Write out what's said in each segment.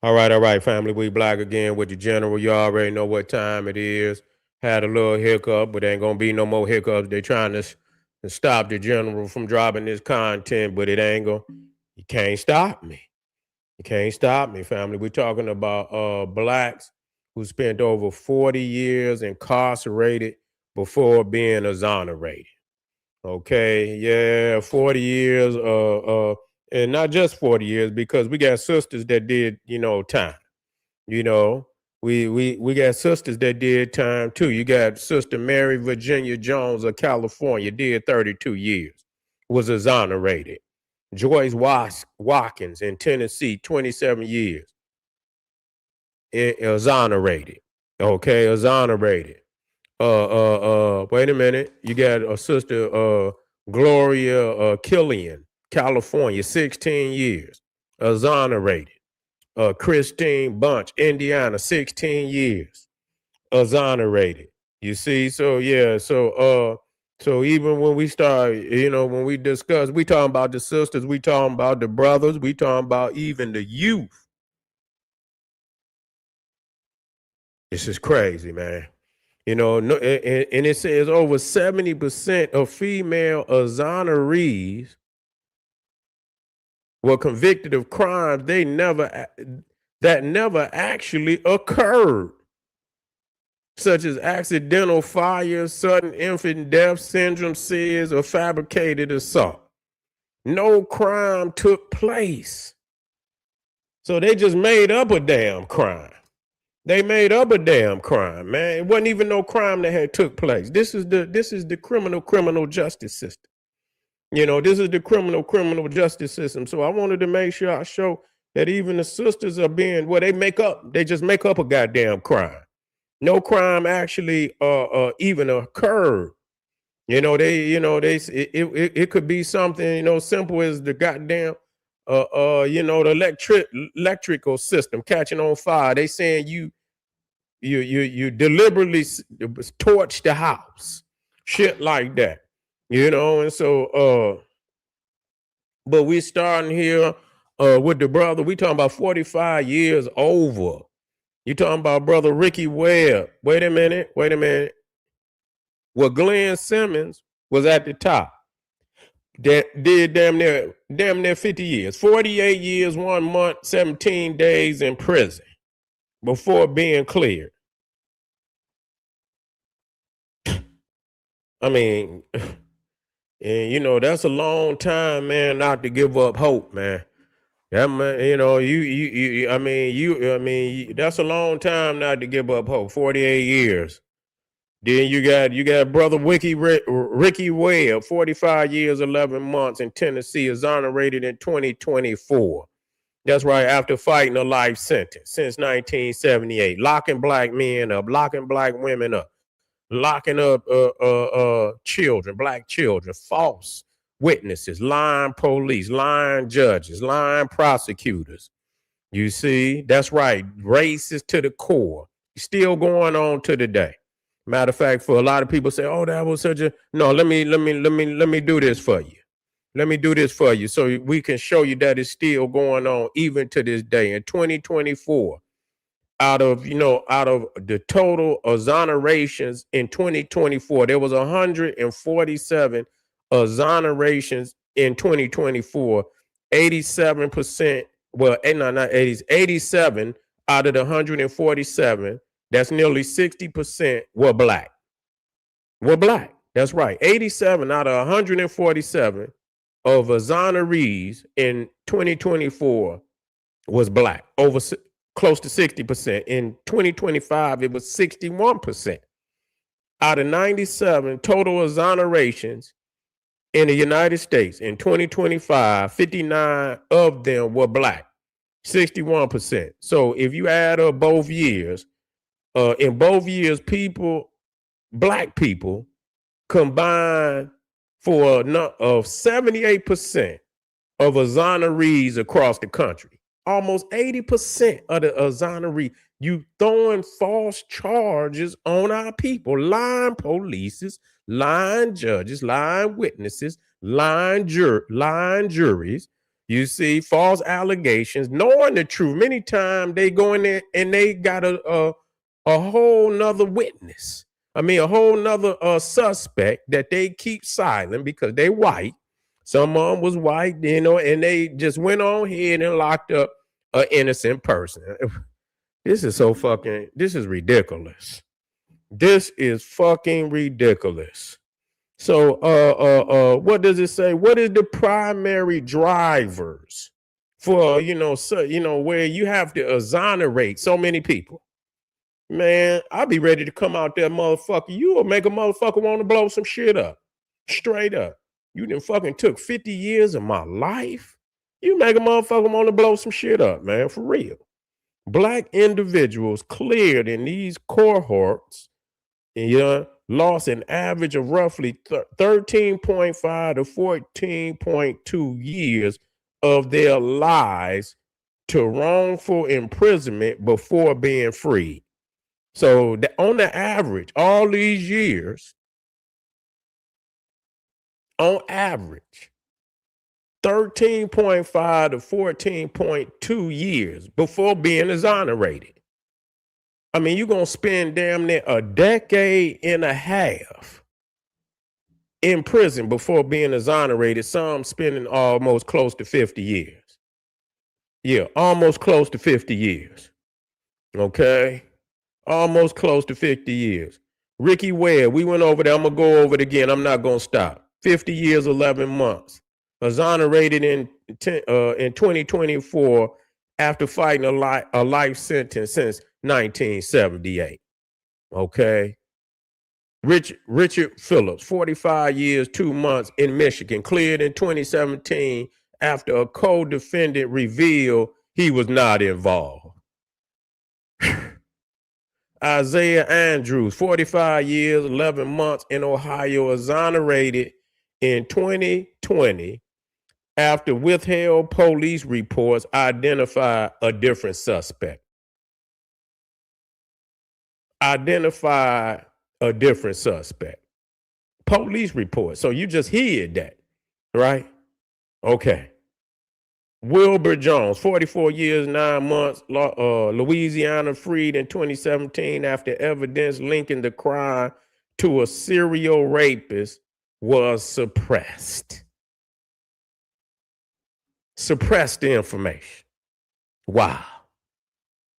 All right, family. We black again with the general. You already know what time it is. Had a little hiccup, but ain't gonna be no more hiccups. They trying to stop the general from dropping this content, but it ain't gonna. You can't stop me. You can't stop me, family. We're talking about blacks who spent over 40 years incarcerated before being exonerated. Okay, yeah, 40 years, and not just 40 years, because we got sisters that did, time. You know, we got sisters that did time too. You got Sister Mary Virginia Jones of California, did 32 years, was exonerated. Joyce Watkins in Tennessee, 27 years, exonerated. Okay, exonerated. Wait a minute. You got a sister, Gloria Killian, California, 16 years, exonerated. Christine Bunch, Indiana, 16 years, exonerated. You see, so yeah, so even when we start, when we discuss, we talking about the sisters, we talking about the brothers, we talking about even the youth. This is crazy, man. No, and it says over 70% of female exonerees were convicted of crimes that never actually occurred, such as accidental fire, sudden infant death, syndrome, SIDS, or fabricated assault. No crime took place. So they just made up a damn crime. They made up a damn crime, man. It wasn't even no crime that had took place. This is the criminal justice system. This is the criminal justice system. So I wanted to make sure I show that even the sisters are being, they just make up a goddamn crime. No crime actually even occurred. It could be something, simple as the goddamn the electrical system catching on fire. They saying you deliberately torch the house, shit like that, and so but we starting here with the brother. We talking about 45 years over. You talking about brother Ricky Webb. Wait a minute. Well, Glenn Simmons was at the top. That did damn near 50 years, 48 years, 1 month, 17 days in prison before being cleared. I mean, and that's a long time, man, not to give up hope, man. That man, that's a long time not to give up hope. 48 years. Then you got brother Ricky Webb, 45 years, 11 months in Tennessee, exonerated in 2024. That's right, after fighting a life sentence since 1978, locking black men up, locking black women up, locking up children, black children, false witnesses, lying police, lying judges, lying prosecutors. You see, that's right, racist to the core. Still going on to today. Matter of fact, for a lot of people say, "Oh, that was such a no." Let me do this for you. Let me do this for you, so we can show you that it's still going on even to this day. In 2024, out of the total exonerations in 2024, there was 147 exonerations in 2024. 87%. Well, not 80s. 87 out of the 147. That's nearly 60% were black. That's right. 87 out of 147 of exonerees in 2024 was black. Over close to 60%. In 2025, it was 61%. Out of 97 total exonerations in the United States in 2025, 59 of them were black. 61%. So if you add up both years, in both years, black people combined for of 78% of exonerees across the country. Almost 80% of the exoneree. You throwing false charges on our people, lying police, lying judges, lying witnesses, lying juries. You see, false allegations, knowing the truth. Many times they go in there and they got a whole nother witness. I mean, a whole nother suspect that they keep silent because they white. Some of them was white, you know, and they just went on ahead and locked up an innocent person. This is so fucking, this is ridiculous. This is fucking ridiculous. So what does it say? What is the primary drivers for, where you have to exonerate so many people? Man, I'll be ready to come out there, motherfucker. You will make a motherfucker want to blow some shit up. Straight up. You done fucking took 50 years of my life. You make a motherfucker want to blow some shit up, man, for real. Black individuals cleared in these cohorts, lost an average of roughly 13.5 to 14.2 years of their lives to wrongful imprisonment before being freed. So on the average, all these years, on average, 13.5 to 14.2 years before being exonerated. I mean, you're going to spend damn near a decade and a half in prison before being exonerated. Some spending almost close to 50 years. Yeah, almost close to 50 years. Okay? Almost close to 50 years. Ricky Ware, we went over there. I'm going to go over it again. I'm not going to stop. 50 years, 11 months. Exonerated in 2024 after fighting a life sentence since 1978. Okay. Richard Phillips, 45 years, 2 months in Michigan, cleared in 2017 after a co-defendant revealed he was not involved. Isaiah Andrews, 45 years, 11 months in Ohio, exonerated in 2020 after withheld police reports identified a different suspect. Police report. So you just heard that, right? Okay. Wilbur Jones, 44 years, 9 months, Louisiana, freed in 2017 after evidence linking the crime to a serial rapist was suppressed. Suppressed the information. Wow.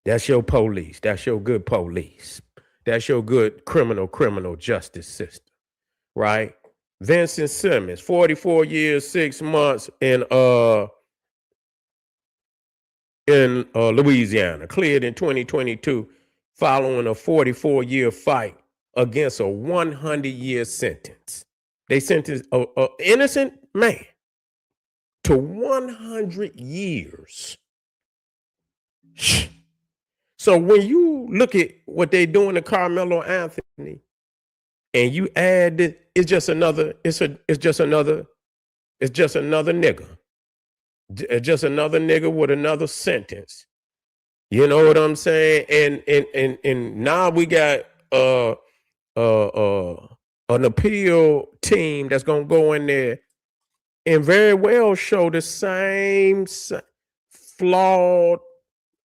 That's your police. That's your good police. That's your good criminal justice system, right? Vincent Simmons, 44 years, 6 months in Louisiana, cleared in 2022 following a 44-year fight against a 100-year sentence. They sentenced an innocent man to 100 years. So when you look at what they're doing to Carmelo Anthony, and you add it, it's just another nigga. It's just another nigga with another sentence. You know what I'm saying? And now we got an appeal team that's gonna go in there and very well show the same flawed,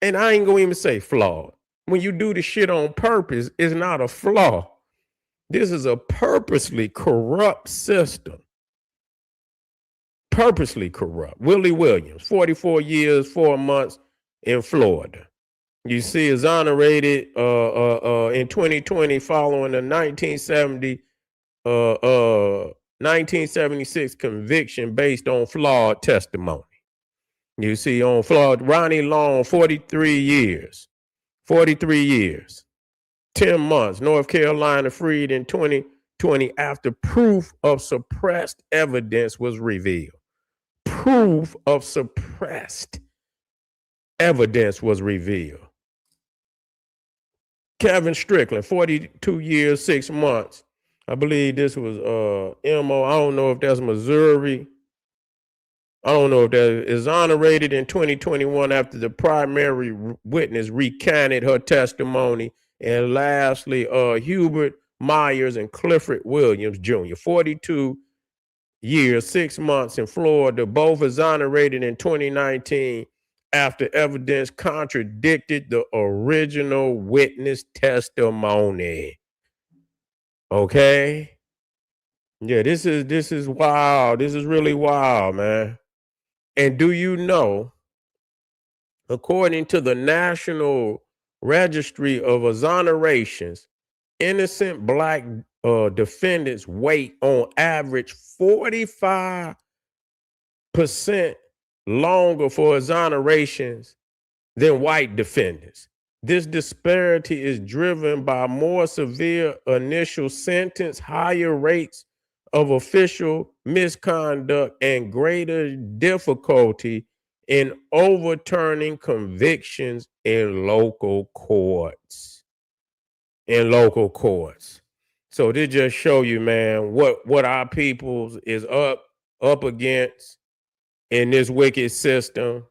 and I ain't gonna even say flawed. When you do the shit on purpose, it's not a flaw. This is a purposely corrupt system. Purposely corrupt. Willie Williams, 44 years, 4 months in Florida. You see, exonerated in 2020 following a 1976 conviction based on flawed testimony. You see, on flawed, Ronnie Long, 43 years, 10 months, North Carolina, freed in 2020 after proof of suppressed evidence was revealed. Proof of suppressed evidence was revealed. Kevin Strickland, 42 years, 6 months. I believe this was MO. I don't know if that's Missouri. I don't know if that is exonerated in 2021 after the primary witness recanted her testimony. And lastly, Hubert Myers and Clifford Williams Jr., 42 years, 6 months in Florida, both exonerated in 2019 after evidence contradicted the original witness testimony. Okay? Yeah, this is wild. This is really wild, man. And do you know, according to the National Registry of Exonerations, innocent black defendants wait on average 45% longer for exonerations than white defendants. This disparity is driven by more severe initial sentence, higher rates of official misconduct, and greater difficulty in overturning convictions in local courts. So this just show you, man, what our peoples is up against in this wicked system.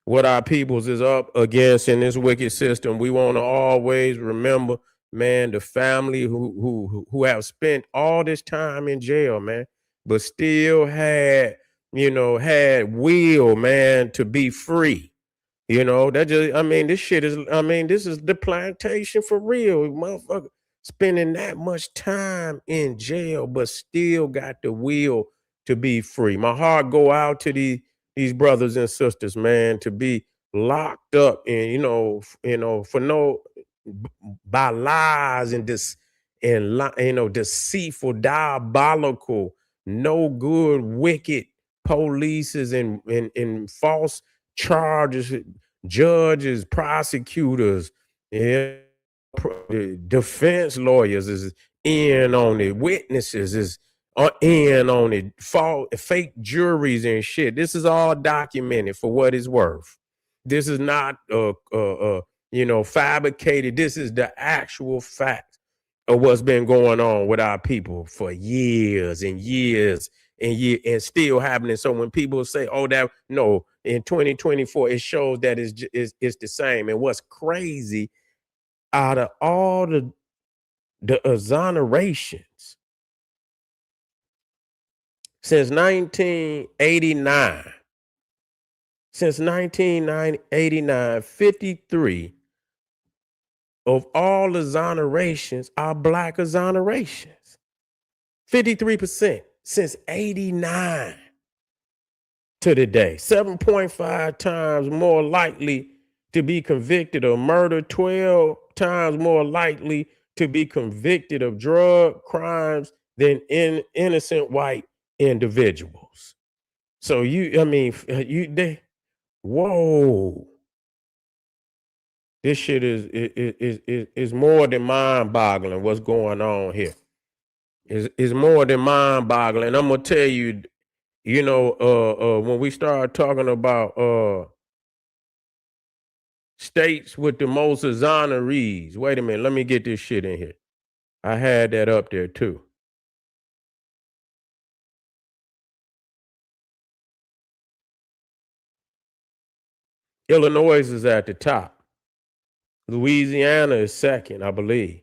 What our peoples is up against in this wicked system. We want to always remember, man, the family who have spent all this time in jail, man, but still had will, man, to be free. That just, this shit is, this is the plantation for real, motherfucker. Spending that much time in jail, but still got the will to be free. My heart go out to these brothers and sisters, man, to be locked up and for by lies and deceitful, diabolical, no good, wicked polices and false charges, judges, prosecutors, yeah, defense lawyers is in on it, witnesses is in on it, fake juries and shit. This is all documented for what it's worth. This is not fabricated. This is the actual fact of what's been going on with our people for years and years and still happening. So when people say, "Oh, that no," in 2024, it shows that it's the same. And what's crazy, out of all the exonerations since 1989, 53 of all exonerations are black exonerations. 53% since 89 to today. 7.5 times more likely to be convicted of murder, 12 times more likely to be convicted of drug crimes than innocent white individuals. So whoa. This shit is more than mind-boggling. What's going on here is more than mind-boggling. I'm gonna tell you, when we start talking about states with the most exonerees. Wait a minute, let me get this shit in here. I had that up there too. Illinois is at the top. Louisiana is second, I believe.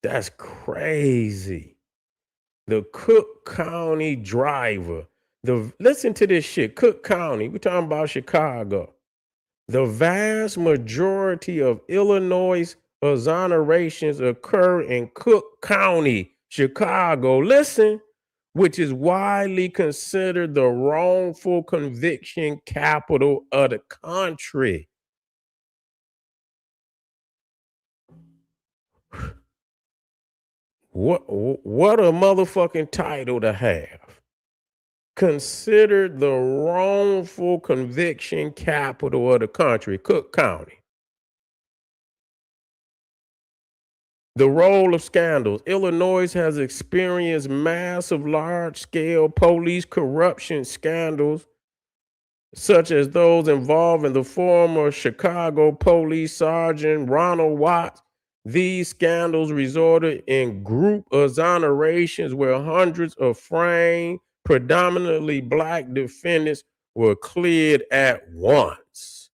That's crazy. The Cook County driver. Listen to this shit. Cook County. We're talking about Chicago. The vast majority of Illinois exonerations occur in Cook County, Chicago. Listen, which is widely considered the wrongful conviction capital of the country. What a motherfucking title to have. Considered the wrongful conviction capital of the country, Cook County. The role of scandals. Illinois has experienced massive large-scale police corruption scandals, such as those involving the former Chicago police sergeant Ronald Watts. These scandals resulted in group exonerations where hundreds of framed, predominantly black defendants were cleared at once.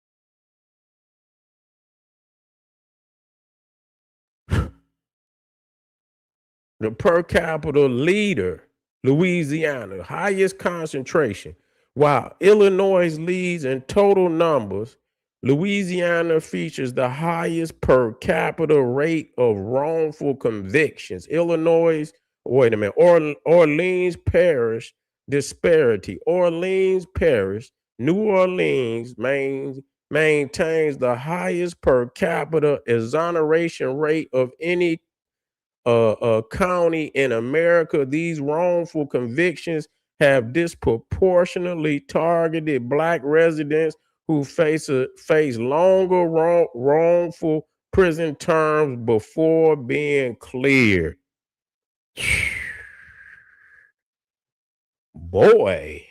The per capita leader, Louisiana, highest concentration. While Illinois leads in total numbers, Louisiana features the highest per capita rate of wrongful convictions. Illinois, wait a minute, Orleans Parish disparity. Orleans Parish, New Orleans maintains the highest per capita exoneration rate of any county in America. These wrongful convictions have disproportionately targeted Black residents who face longer wrongful prison terms before being cleared. Boy,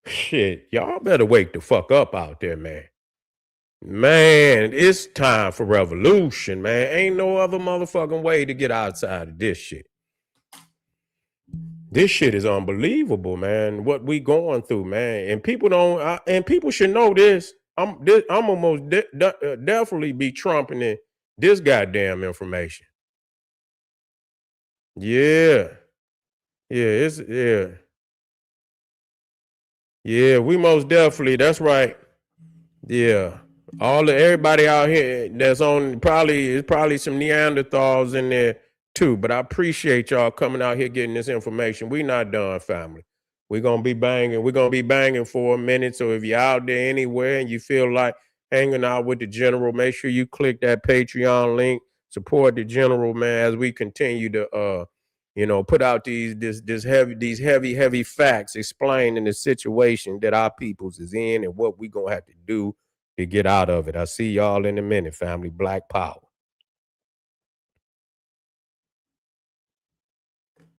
shit, y'all better wake the fuck up out there, man. Man, it's time for revolution, man. Ain't no other motherfucking way to get outside of this shit. This shit is unbelievable, man. What we going through, man. And people don't, and people should know this. I'm almost definitely be trumping this goddamn information. Yeah, yeah. We most definitely. That's right. Yeah. Everybody out here that's on probably some Neanderthals in there too. But I appreciate y'all coming out here getting this information. We not done, family. We're gonna be banging. We're gonna be banging for a minute. So if you're out there anywhere and you feel like hanging out with the general, make sure you click that Patreon link. Support the general, man, as we continue to put out these heavy facts explaining the situation that our peoples is in and what we gonna have to do to get out of it. I'll see y'all in a minute, family. Black power.